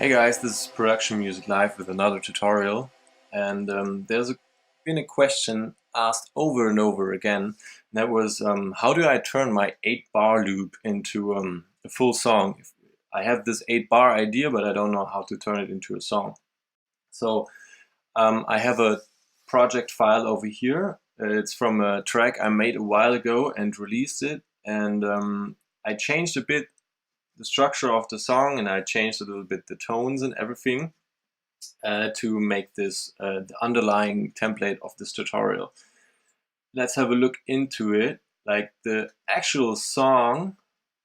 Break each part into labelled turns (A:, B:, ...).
A: Hey guys, this is Production Music Live with another tutorial, and been a question asked over and over again. And that was, how do I turn my 8-bar loop into a full song? I have this 8-bar idea, but I don't know how to turn it into a song. So I have a project file over here. It's from a track I made a while ago and released it, and I changed a bit the structure of the song, and I changed a little bit the tones and everything to make this the underlying template of this tutorial. Let's have a look into it. Like, the actual song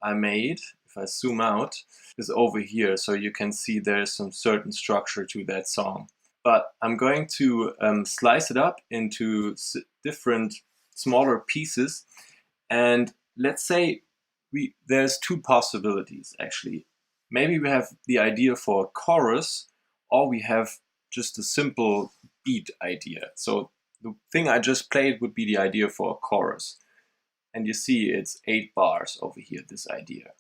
A: I made, if I zoom out, is over here, so you can see there's some certain structure to that song. But I'm going to slice it up into different smaller pieces, and let's say there's two possibilities actually. Maybe we have the idea for a chorus, or we have just a simple beat idea. So the thing I just played would be the idea for a chorus. And you see it's 8 bars over here, this idea.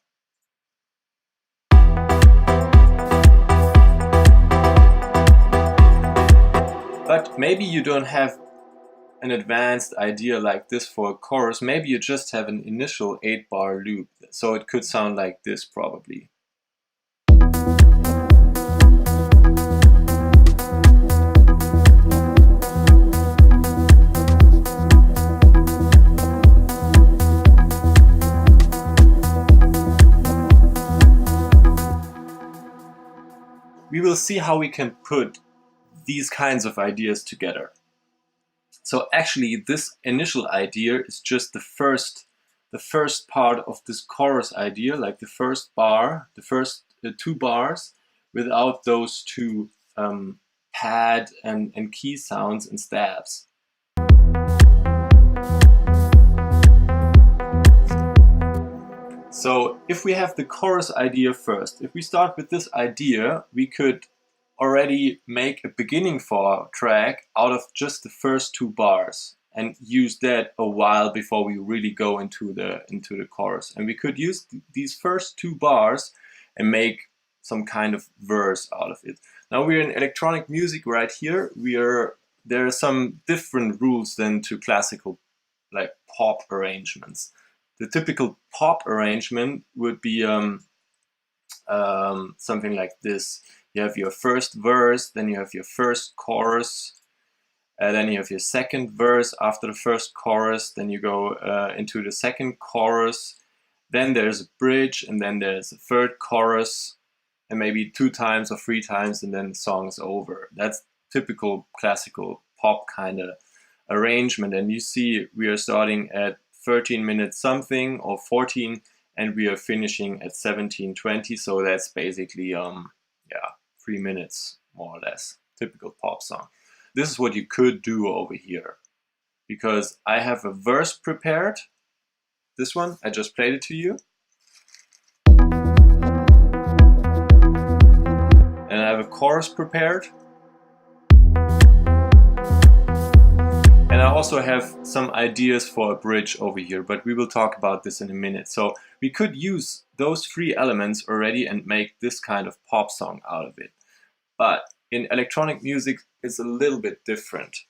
A: But maybe you don't have an advanced idea like this for a chorus. Maybe you just have an initial 8-bar loop. So it could sound like this probably. We will see how we can put these kinds of ideas together. So actually this initial idea is just the first part of this chorus idea, like the first bar, the first 2 bars without those two pad and key sounds and stabs. So if we have the chorus idea first, if we start with this idea, we could already make a beginning for our track out of just the first 2 bars and use that a while before we really go into the chorus. And we could use these first 2 bars and make some kind of verse out of it. Now we're in electronic music right here. There are some different rules than to classical, like pop arrangements. The typical pop arrangement would be something like this. You have your first verse, then you have your first chorus, then you have your second verse after the first chorus, then you go into the second chorus, then there's a bridge, and then there's a third chorus, and maybe 2 times or 3 times, and then the song is over. That's typical classical pop kind of arrangement. And you see we are starting at 13 minutes something or 14, and we are finishing at 17:20. So that's basically 3 minutes more or less. Typical pop song. This is what you could do over here, because I have a verse prepared. This one, I just played it to you. And I have a chorus prepared. And I also have some ideas for a bridge over here, but we will talk about this in a minute. So we could use those 3 elements already and make this kind of pop song out of it. But in electronic music, it's a little bit different.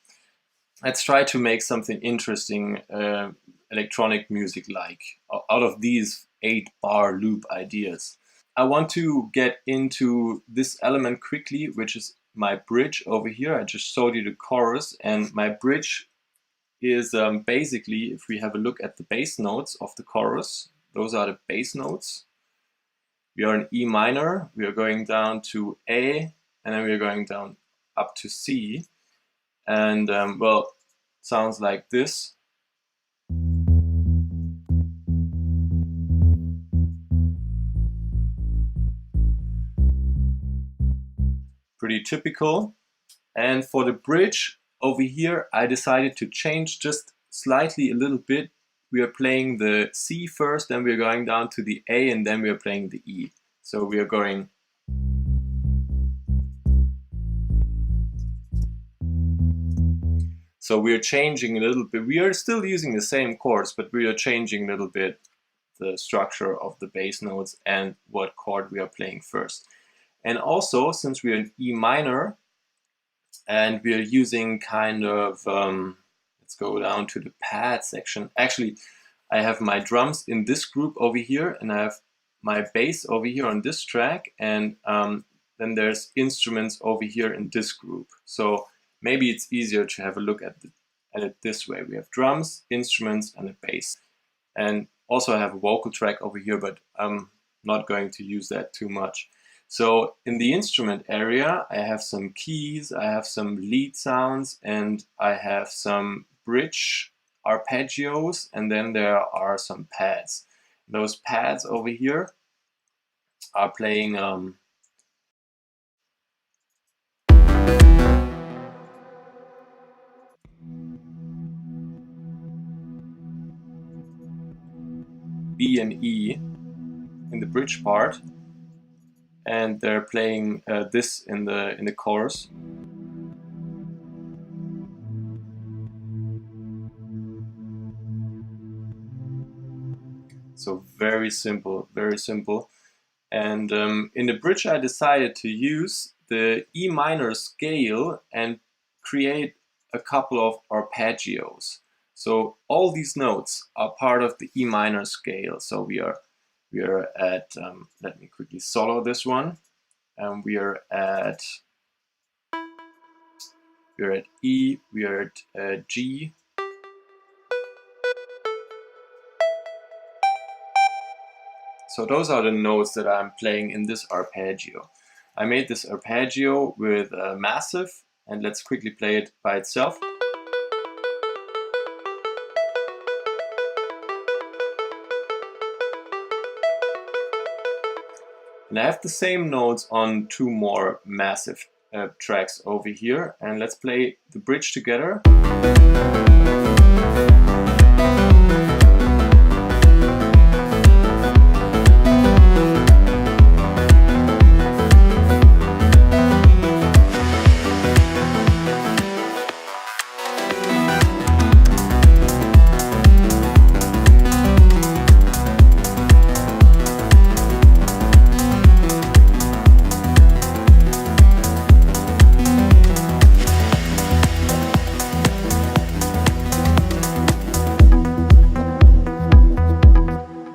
A: Let's try to make something interesting electronic music-like out of these 8-bar loop ideas. I want to get into this element quickly, which is my bridge over here. I just showed you the chorus, and my bridge is basically, if we have a look at the bass notes of the chorus, those are the bass notes. We are in E minor, we are going down to A, and then we are going down up to C. And well, sounds like this. Pretty typical. And for the bridge over here, I decided to change just slightly a little bit. We are playing the C first, then we are going down to the A, and then we are playing the E. So we are going. So we are changing a little bit. We are still using the same chords, but we are changing a little bit the structure of the bass notes and what chord we are playing first. And also, since we're in E minor and we're using kind of, let's go down to the pad section. Actually, I have my drums in this group over here, and I have my bass over here on this track, and then there's instruments over here in this group. So maybe it's easier to have a look at it this way. We have drums, instruments, and a bass. And also I have a vocal track over here, but I'm not going to use that too much. So in the instrument area, I have some keys, I have some lead sounds, and I have some bridge arpeggios, and then there are some pads. Those pads over here are playing B and E in the bridge part, and they're playing this in the chorus. So very simple, very simple. And in the bridge, I decided to use the E minor scale and create a couple of arpeggios. So all these notes are part of the E minor scale. So we are at, let me quickly solo this one. We are at E, we are at G. So those are the notes that I'm playing in this arpeggio. I made this arpeggio with Massive, and let's quickly play it by itself. And I have the same notes on two more Massive tracks over here, and let's play the bridge together.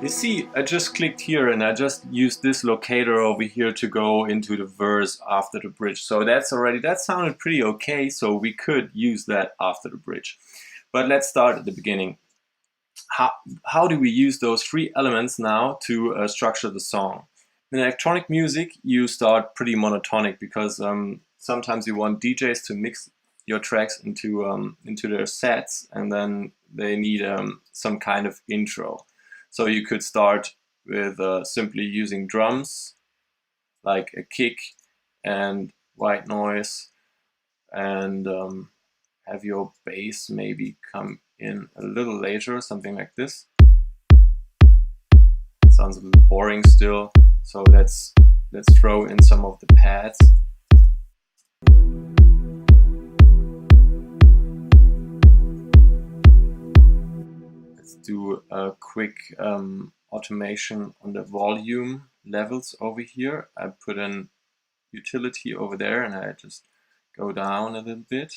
A: See, I just clicked here and I just used this locator over here to go into the verse after the bridge. So that sounded pretty okay, so we could use that after the bridge. But let's start at the beginning. How do we use those three elements now to structure the song? In electronic music, you start pretty monotonic because sometimes you want DJs to mix your tracks into their sets, and then they need some kind of intro. So you could start with simply using drums, like a kick and white noise, and have your bass maybe come in a little later, something like this. Sounds a little boring still, so let's throw in some of the pads. Do a quick automation on the volume levels over here. I put an utility over there and I just go down a little bit.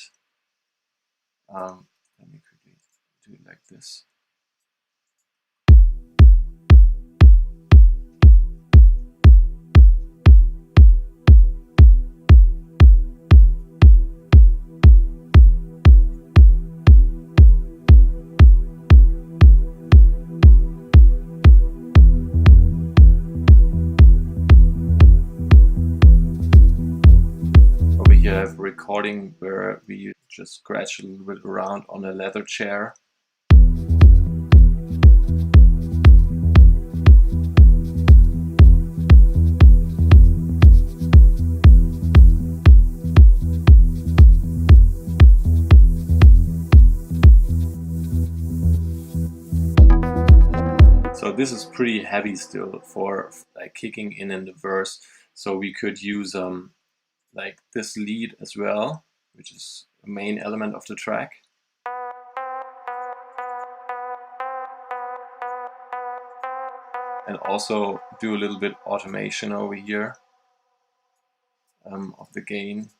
A: Let me quickly do it like this. Recording where we just scratch a little bit around on a leather chair. So this is pretty heavy still for like kicking in the verse. So we could use like this lead as well, which is a main element of the track. And also do a little bit automation over here. of the gain.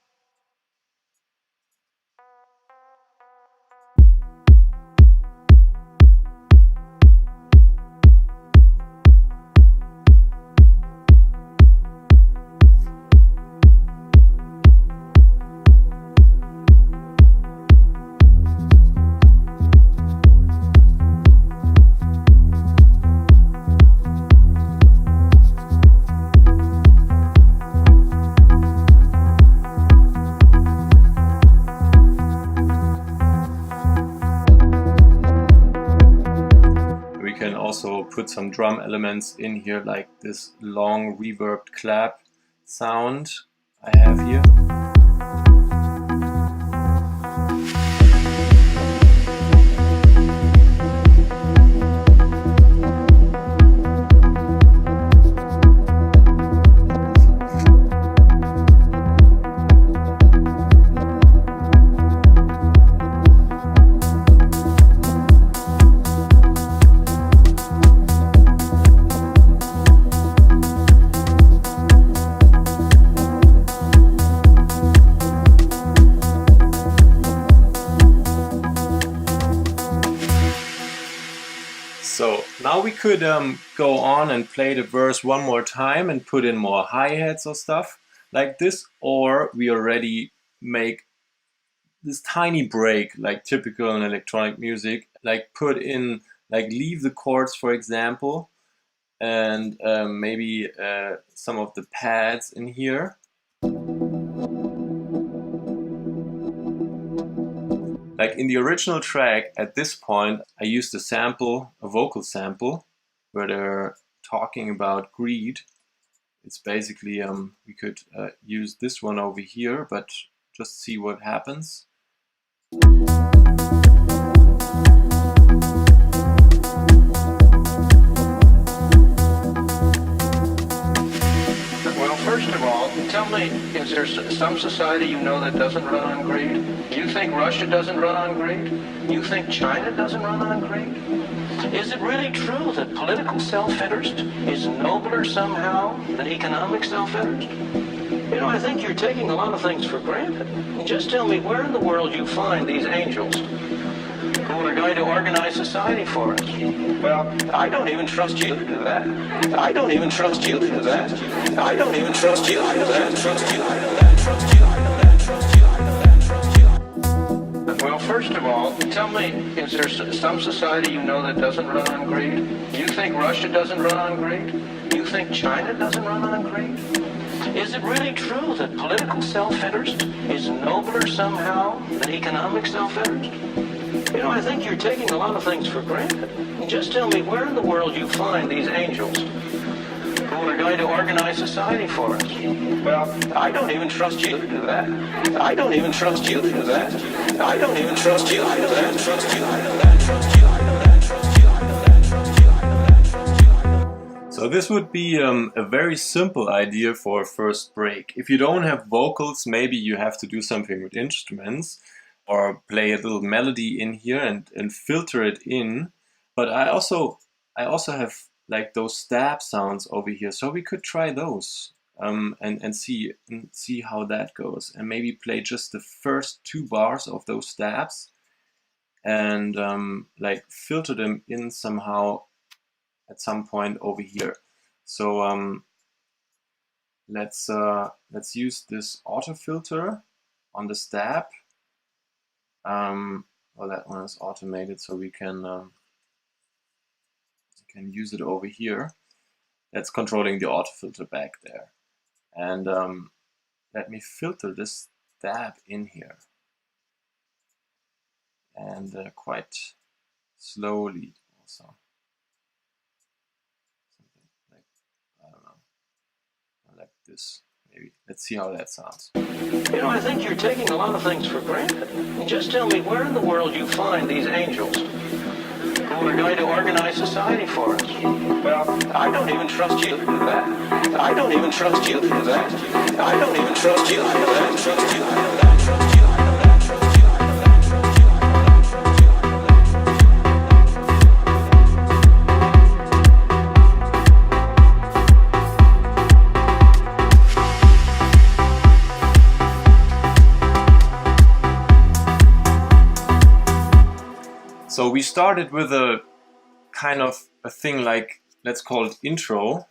A: Also put some drum elements in here, like this long reverbed clap sound I have here. So now we could go on and play the verse one more time and put in more hi-hats or stuff like this, or we already make this tiny break like typical in electronic music, like put in, like leave the chords for example, and maybe some of the pads in here. Like in the original track, at this point, I used a sample, a vocal sample, where they're talking about greed. It's basically, we could use this one over here, but just see what happens.
B: Well, first of all, tell me, is there some society you know that doesn't run on greed? You think Russia doesn't run on greed? You think China doesn't run on greed? Is it really true that political self-interest is nobler somehow than economic self-interest? You know, I think you're taking a lot of things for granted. Just tell me where in the world you find these angels who are going to organize society for us. Well, I don't even trust you to do that. I don't even trust you to do that. I don't even trust you to do that. Trust you. I don't trust you. I don't trust you. I don't trust you. Well, first of all, tell me, is there some society you know that doesn't run on greed? You think Russia doesn't run on greed? You think China doesn't run on greed? Is it really true that political self-interest is nobler somehow than economic self-interest? You know, I think you're taking a lot of things for granted. Just tell me where in the world you find these angels who are going to organize society for us. Well, I don't even trust you to do that. I don't even trust you to do that. I don't even trust you to do that. Trust you. I don't trust you. I don't trust you. I don't trust you. I don't trust you.
A: So this would be a very simple idea for a first break. If you don't have vocals, maybe you have to do something with instruments, or play a little melody in here and filter it in. But I also have like those stab sounds over here, so we could try those and see how that goes, and maybe play just the first 2 bars of those stabs and like filter them in somehow at some point over here. So let's use this auto filter on the stab. Well, that one is automated, so we can use it over here. That's controlling the auto filter back there. And let me filter this stab in here. And quite slowly also. Something like, I don't know, like this. Maybe. Let's see how that sounds.
B: You know, I think you're taking a lot of things for granted. Just tell me where in the world you find these angels who are going to organize society for us. Well, I don't even trust you to do that. I don't even trust you to do that. I don't even trust you to do that. Trust you. I don't trust you.
A: So we started with a kind of a thing like, let's call it intro.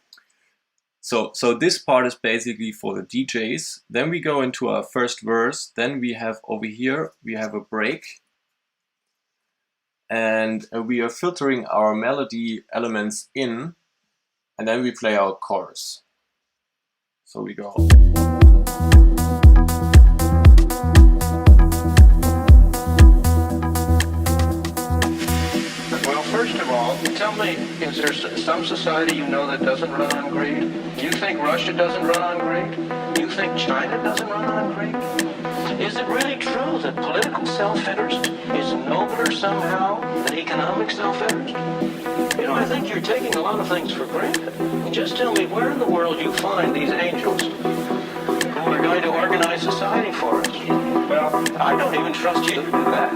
A: So this part is basically for the DJs. Then we go into our first verse. Then we have over here, we have a break. And we are filtering our melody elements in. And then we play our chorus. So we go.
B: First of all, tell me, is there some society you know that doesn't run on greed? You think Russia doesn't run on greed? You think China doesn't run on greed? Is it really true that political self-interest is nobler somehow than economic self-interest? You know, I think you're taking a lot of things for granted. Just tell me where in the world you find these angels who are going to organize society for us. Well, I don't even trust you to do that.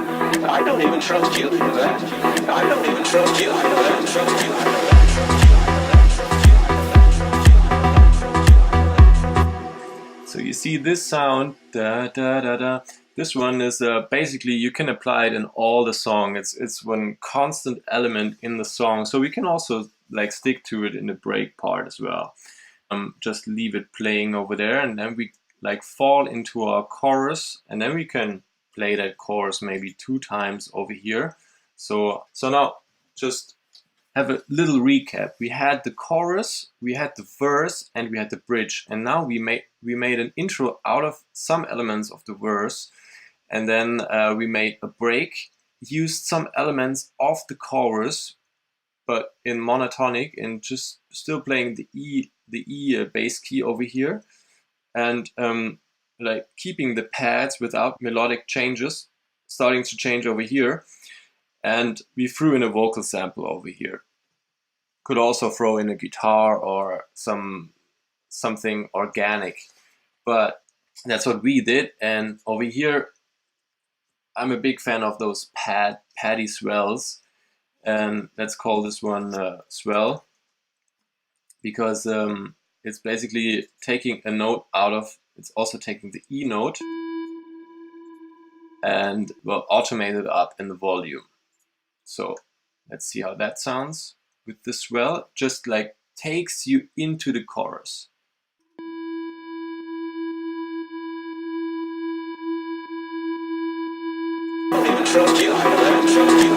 B: I don't even trust you to do that. I don't even trust you. I don't even trust you.
A: So you see this sound, da da da da. This one is basically, you can apply it in all the song. It's one constant element in the song. So we can also like stick to it in the break part as well. Just leave it playing over there, and then we like fall into our chorus, and then we can play that chorus maybe 2 times over here. So now just have a little recap. We had the chorus, we had the verse, and we had the bridge. And now we made an intro out of some elements of the verse, and then we made a break, used some elements of the chorus, but in monotonic, and just still playing the E bass key over here, and like keeping the pads without melodic changes, starting to change over here, and we threw in a vocal sample over here. Could also throw in a guitar or something organic, but that's what we did. And over here, I'm a big fan of those paddy swells, and let's call this one swell, because it's basically taking a note out of, it's also taking the E note and will automate it up in the volume. So let's see how that sounds with the swell. Just like takes you into the chorus.
B: I don't even trust you. I don't even trust you.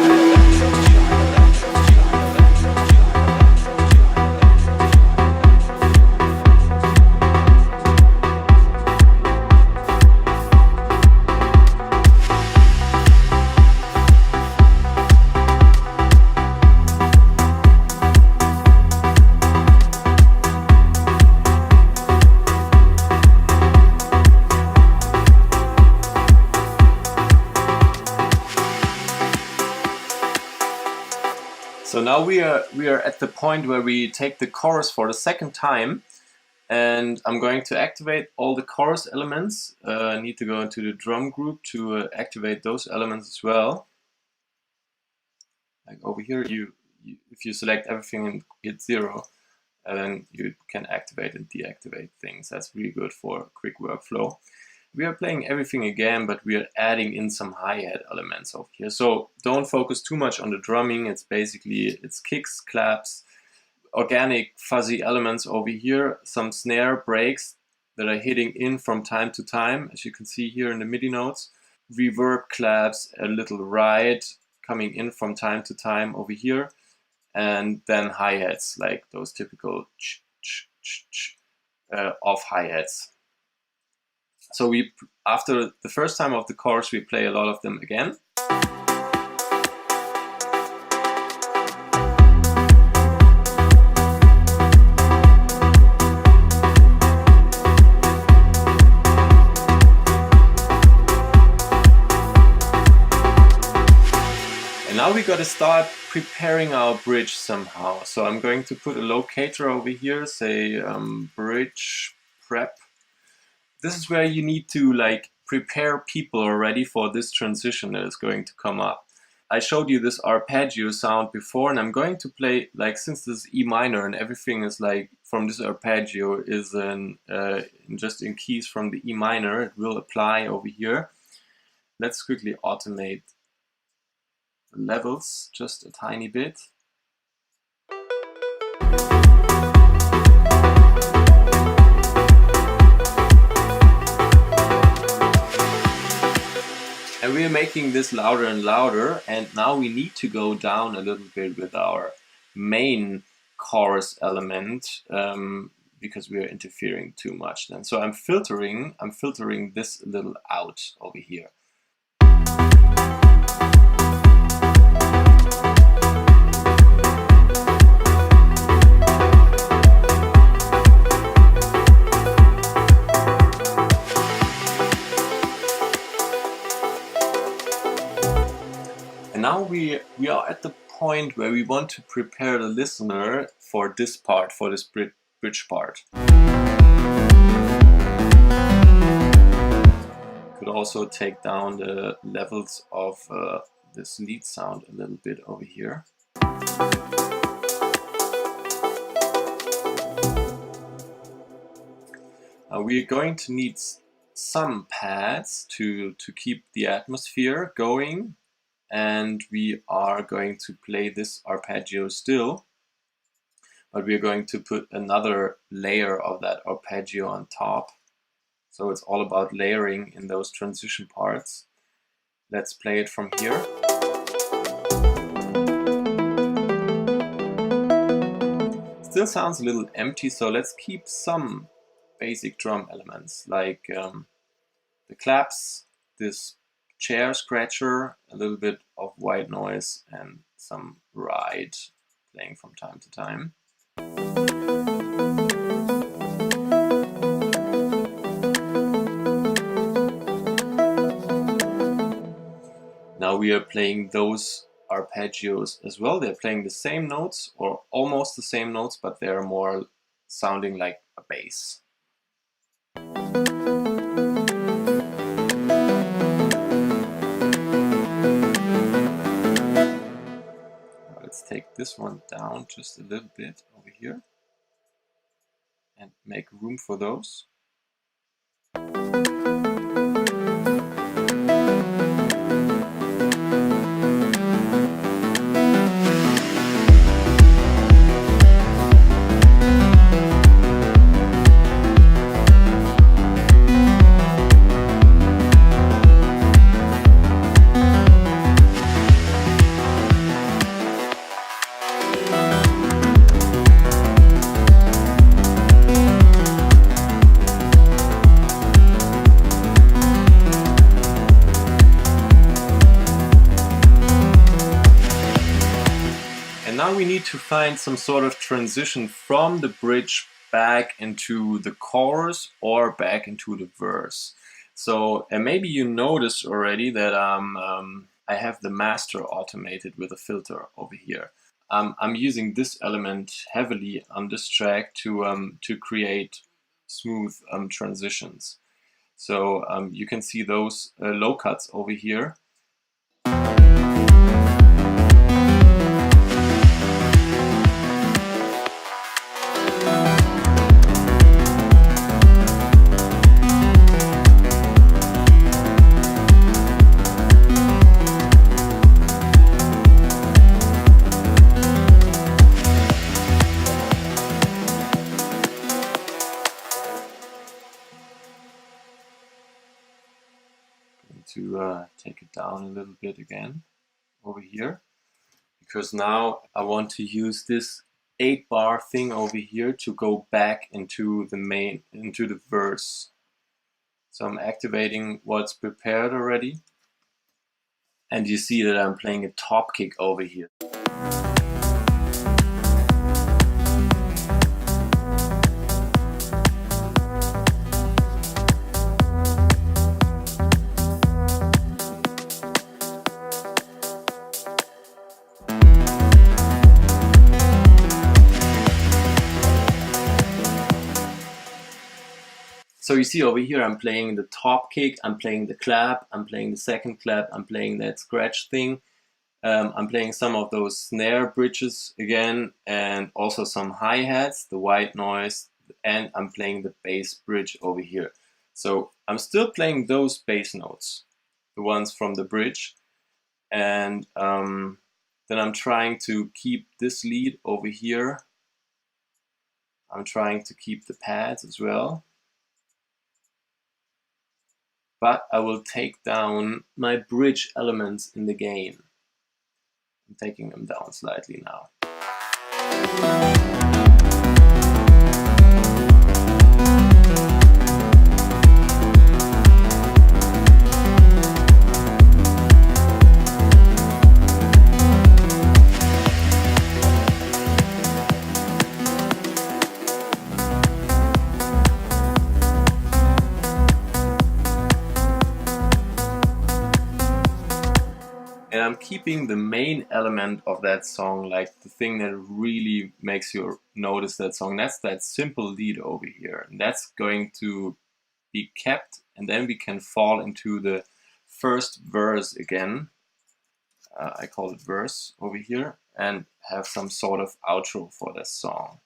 A: So now we are at the point where we take the chorus for the second time, and I'm going to activate all the chorus elements. I need to go into the drum group to activate those elements as well. Like over here, if you select everything and hit 0, then you can activate and deactivate things. That's really good for quick workflow. We are playing everything again, but we are adding in some hi-hat elements over here. So don't focus too much on the drumming. It's basically, it's kicks, claps, organic fuzzy elements over here, some snare breaks that are hitting in from time to time, as you can see here in the MIDI notes. Reverb claps, a little ride coming in from time to time over here. And then hi-hats, like those typical off hi-hats. So after the first time of the chorus, we play a lot of them again. And now we got to start preparing our bridge somehow. So I'm going to put a locator over here, say bridge prep. This is where you need to like prepare people already for this transition that is going to come up. I showed you this arpeggio sound before, and I'm going to play, like, since this is E minor and everything is like from this arpeggio is just in keys from the E minor, it will apply over here. Let's quickly automate the levels just a tiny bit. And we're making this louder and louder, and now we need to go down a little bit with our main chorus element because we are interfering too much then. So I'm filtering this a little out over here. Now we are at the point where we want to prepare the listener for this part, for this bridge part. Could also take down the levels of this lead sound a little bit over here. Now we're going to need some pads to keep the atmosphere going. And we are going to play this arpeggio still, but we're going to put another layer of that arpeggio on top. So it's all about layering in those transition parts. Let's play it from here. Still sounds a little empty, so let's keep some basic drum elements like the claps, this chair scratcher, a little bit of white noise, and some ride playing from time to time. Now we are playing those arpeggios as well. They're playing the same notes, or almost the same notes, but they're more sounding like a bass. Let's take this one down just a little bit over here and make room for those. Now we need to find some sort of transition from the bridge back into the chorus or back into the verse. So and maybe you noticed already that I have the master automated with a filter over here. I'm using this element heavily on this track to create smooth transitions. So you can see those low cuts over here. To take it down a little bit again over here, because now I want to use this 8-bar thing over here to go back into the verse. So I'm activating what's prepared already, and you see that I'm playing a top kick over here. So you see over here, I'm playing the top kick, I'm playing the clap, I'm playing the second clap, I'm playing that scratch thing. I'm playing some of those snare bridges again, and also some hi-hats, the white noise, and I'm playing the bass bridge over here. So I'm still playing those bass notes, the ones from the bridge, And then I'm trying to keep this lead over here. I'm trying to keep the pads as well. But I will take down my bridge elements in the gain. I'm taking them down slightly now. And I'm keeping the main element of that song, like the thing that really makes you notice that song. That's that simple lead over here. And that's going to be kept, and then we can fall into the first verse again. I call it verse over here, and have some sort of outro for this song.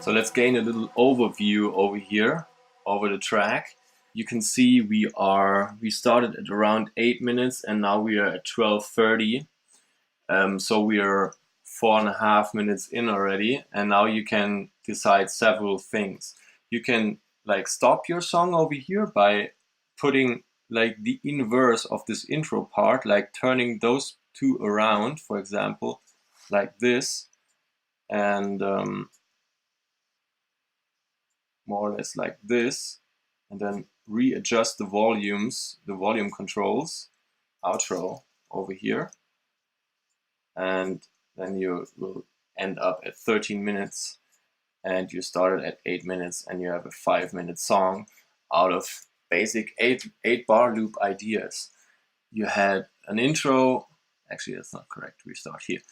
A: So let's gain a little overview over here, over the track. You can see we started at around 8 minutes and now we are at 12:30. So we are 4.5 minutes in already, and now you can decide several things. You can like stop your song over here by putting like the inverse of this intro part, like turning those two around, for example, like this, and more or less like this, and then readjust the volumes, the volume controls, outro over here, and then you will end up at 13 minutes, and you started at 8 minutes, and you have a 5-minute song out of basic 8 bar loop ideas. You had an intro, actually that's not correct, we start here.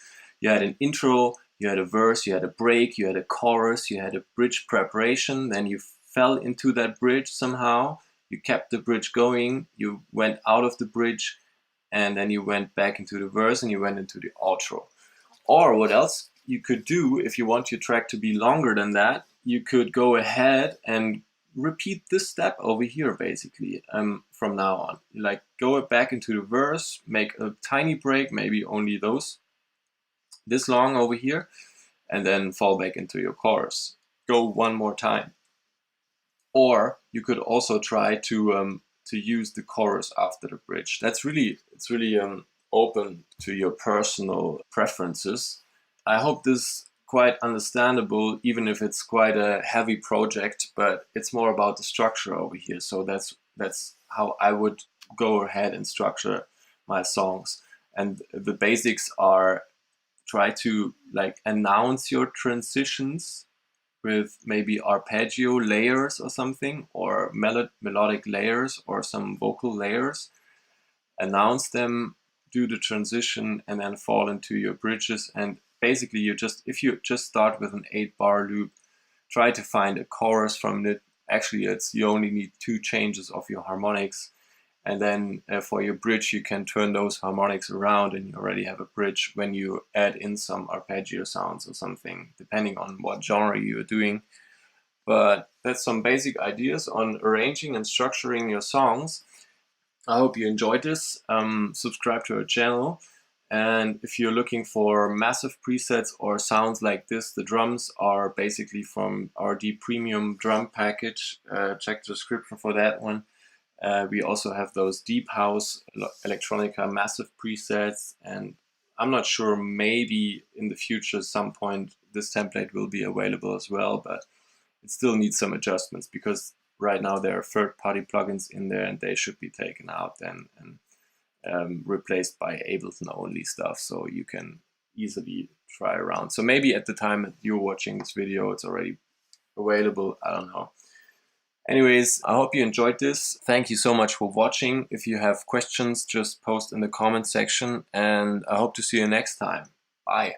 A: You had an intro, you had a verse, you had a break, you had a chorus, you had a bridge preparation, then you fell into that bridge somehow, you kept the bridge going, you went out of the bridge, and then you went back into the verse and you went into the outro. Or what else you could do, if you want your track to be longer than that, you could go ahead and repeat this step over here basically from now on. Like go back into the verse, make a tiny break, maybe only this long over here, and then fall back into your chorus. Go one more time. Or you could also try to use the chorus after the bridge. It's really open to your personal preferences. I hope this is quite understandable, even if it's quite a heavy project, but it's more about the structure over here. So that's how I would go ahead and structure my songs. And the basics are try to like announce your transitions with maybe arpeggio layers or something, or melodic layers or some vocal layers. Announce them, do the transition, and then fall into your bridges. And basically if you just start with an 8 bar loop, try to find a chorus from it. Actually, you only need 2 changes of your harmonics, and then for your bridge you can turn those harmonics around and you already have a bridge when you add in some arpeggio sounds or something, depending on what genre you're doing. But that's some basic ideas on arranging and structuring your songs. I hope you enjoyed this. Subscribe to our channel, and if you're looking for massive presets or sounds like this, the drums are basically from our D Premium drum package. Check the description for that one. We also have those deep house electronica massive presets, and I'm not sure, maybe in the future some point this template will be available as well, but it still needs some adjustments because right now there are third-party plugins in there and they should be taken out and replaced by Ableton only stuff, so you can easily try around. So maybe at the time that you're watching this video it's already available, I don't know. Anyways, I hope you enjoyed this. Thank you so much for watching. If you have questions, just post in the comment section, and I hope to see you next time. Bye.